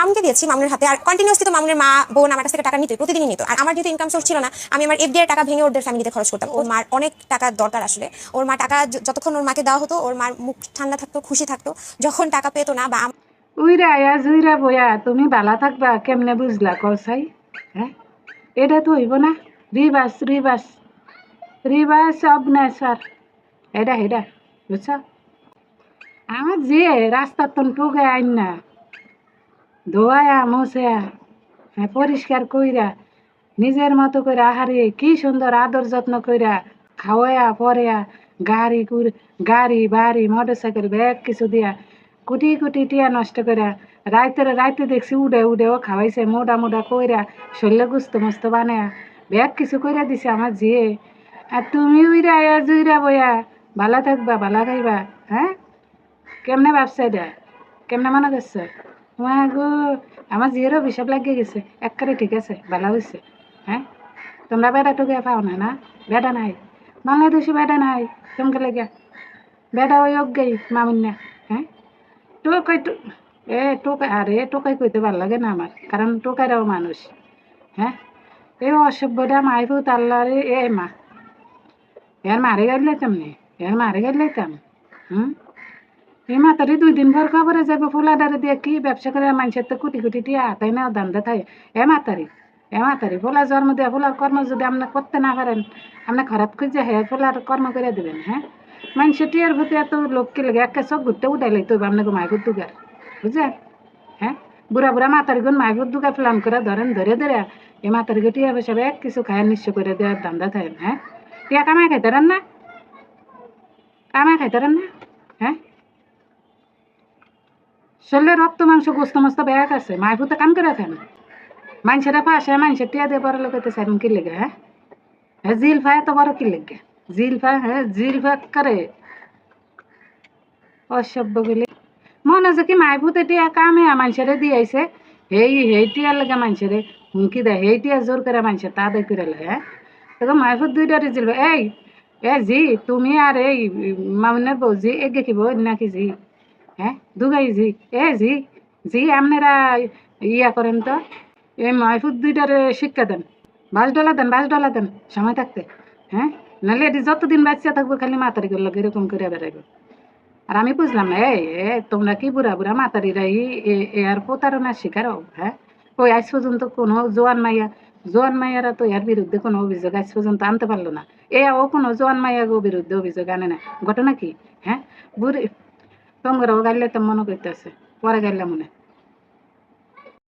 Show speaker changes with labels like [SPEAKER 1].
[SPEAKER 1] মামুনকে দিয়েছি, মামুনের হাতে। আর কন্টিনিউসলি তো মামুনের মা বোন আমার কাছ থেকে টাকা নিত, প্রতিদিনই নিত। আর আমার যেহেতু ইনকাম সোর্স ছিল না, আমি আমার এফডি এর টাকা ভেঙে ওদের ফ্যামিলিতে খরচ করতাম। ওর মার অনেক টাকা দরকার আসলে। ওর মা টাকা যতক্ষণ ওর মাকে দেওয়া হতো, ওর মার মুখ ঠান্ডা থাকতো, খুশি থাকতো। যখন টাকা পেতো না বা
[SPEAKER 2] উইরা আয়া জুইরা বয়া তুমি বালা থাকবা কেমনে বুঝলা কসাই? হ্যাঁ, এটা তো হইব না। রিবাস রিবাস রিবাস অব নেচার, এটা এটা বুঝছ? আমার যে রাস্তার তন টুকে আইন না ধোয়া মুছে পরিষ্কার কইরা নিজের মতো করে আহারে কি সুন্দর আদর যত্ন কইরা খাওয়ায়া পরেয়া গাড়ি বাড়ি মোটর সাইকেল ব্যাগ কিছু দিয়া কোটি কোটি টিয়া নষ্ট কইরা রাইতে দেখছি উডেও খাওয়াইছে মোটা কইরা শরীরে গুস্ত মস্ত বানায়া ব্যাগ কিছু কইরা দিছে আমার জিয়ে। আর তুমি উইরা আয়া জুইরা বয়া ভালা থাকবা ভালা খাইবা। হ্যাঁ, কেমনে ব্যবসা এটা কেমনে মনে করছে? গো আমার জিয়েরও হিসাব লাগিয়ে গেছে একবারে ঠিক আছে ভালো হয়েছে। হ্যাঁ, তোমরা বেড়া টুকে পাও না না? বেড়া নাই বাংলাদেশে, বেড়া নাই তোমাকে লেগে। বেড়া ওই অজ্ঞাই মামুন না। হ্যাঁ, টোকাই টোকাই আরে টোকাই কইতে ভালো লাগে না আমার, কারণ টোকাইরাও মানুষ। হ্যাঁ, এই অসভ্যটা মাইফু তাল্লারে এ মা এর মারে গাড়ি লাইতাম নে, এর মারে গাড়ি লাইতাম। এই মাতারি 2 দিন ভর খবরে যাবে ফুলাডারে দিয়ে কি ব্যবসা করে মানুষের তো কোটি কোটি টিয়া তাই না দান্দা থাই। এ মাতারি ফুলা জন্ম দেওয়া ফুলার কর্ম যদি আপনি করতে না পারেন, আপনি খারাপ খুঁজে হ্যাঁ ফুলার কর্ম করে দেবেন। হ্যাঁ, মানুষের টিয়ার প্রতি এত লোককে লেগে একটা চোখ ঘুরতে উঠাই লাইতে হবে আপনাকে মাইকুর দুগার, বুঝলেন? হ্যাঁ, বুড়া মাতারি গুণ মাইকুর দুগা প্ল্যান করে ধরে এ মাতারি গো টিয়া পয়সা এক কিছু খায় নিশ্চয় করে দেওয়ার দান্দা থাকেন। হ্যাঁ, টিয়া কামাই খাইতারেন না? হ্যাঁ, শরীরে রক্ত মাংস গোস্ত মস্ত ব্যাগ আছে, মাইফুতে কাম করে রাখেন। মানুষেরা পাশে মানুষের টিয়া দিয়ে বড় লোক হইতেছে কি লেগে? হ্যাঁ, জিলফা এত বড় কি লেগে? জিলফা করে অসভ্য বলে মনে হচ্ছে কি মাইফুতে টিয়া কামে মানুষেরা দিয়েছে। এই টিয়ার লেগে মানুষের হুমকি দেয়, এই টিয়া জোর করে মানুষের তা দেয় করে লাগে। হ্যাঁ, তখন মাইফুত 2টা রিজিল এ জি তুমি আর এই মামুনের বউ জি এগে কি বই নাকি জি? হ্যাঁ, দুগাই জি জি আপনারা ইয়া করেন তো এই মাইফুত 2টারে শিক্ষা দেন, $5 দেন সময় থাকতে। হ্যাঁ, নাহলে এটি যতদিন বাচ্চা থাকবো খালি মাতারি করলো এরকম করে বেড়াইব। আর আমি বুঝলাম না তোমরা কি বুড়া মাতারিরা আর প্রতারণার শিকার হও? হ্যাঁ, ওই আজ পর্যন্ত কোনো জোয়ান মাইয়ারা তো এর বিরুদ্ধে কোনো অভিযোগ আজ পর্যন্ত আনতে পারলো না। ও কোনো জোয়ান মাইয়া বিরুদ্ধে অভিযোগ আনে না। ঘটনা কি? হ্যাঁ, বুড়ি তোমরাও গাইলে তো মনে করতেছে পরে গাইলে মনে